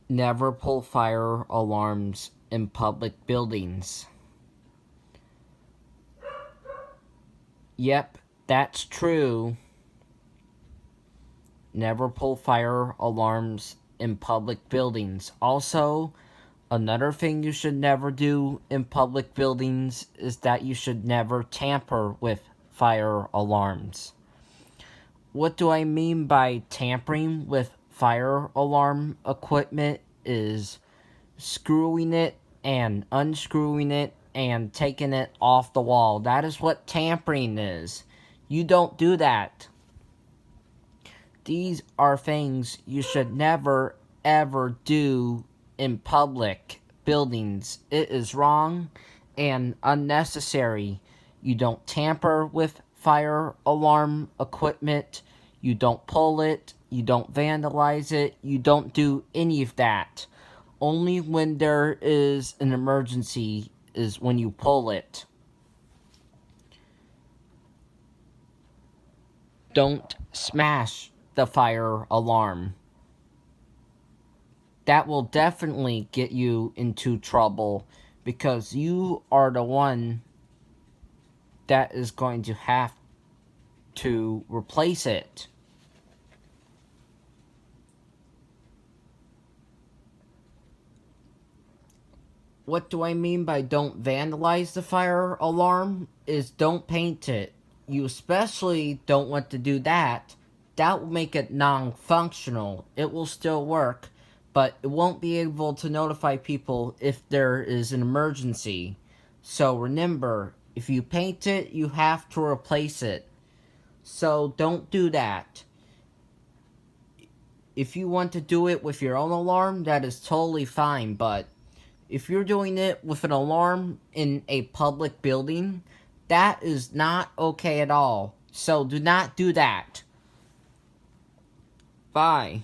Never pull fire alarms in public buildings. Yep, that's true. Never pull fire alarms in public buildings. Also, another thing you should never do in public buildings is that you should never tamper with fire alarms. What do I mean by tampering with fire alarm equipment is screwing it and unscrewing it and taking it off the wall. That is what tampering is. You don't do that. These are things you should never ever do in public buildings. It is wrong and unnecessary. You don't tamper with fire alarm equipment. You don't pull it. You don't vandalize it. You don't do any of that. Only when there is an emergency is when you pull it. Don't smash the fire alarm. That will definitely get you into trouble because you are the one that is going to have to replace it. What do I mean by don't vandalize the fire alarm? Is don't paint it. You especially don't want to do that. That will make it non-functional. It will still work, but it won't be able to notify people if there is an emergency. So remember, if you paint it, you have to replace it. So don't do that. If you want to do it with your own alarm, that is totally fine, but if you're doing it with an alarm in a public building, that is not okay at all. So do not do that. Bye.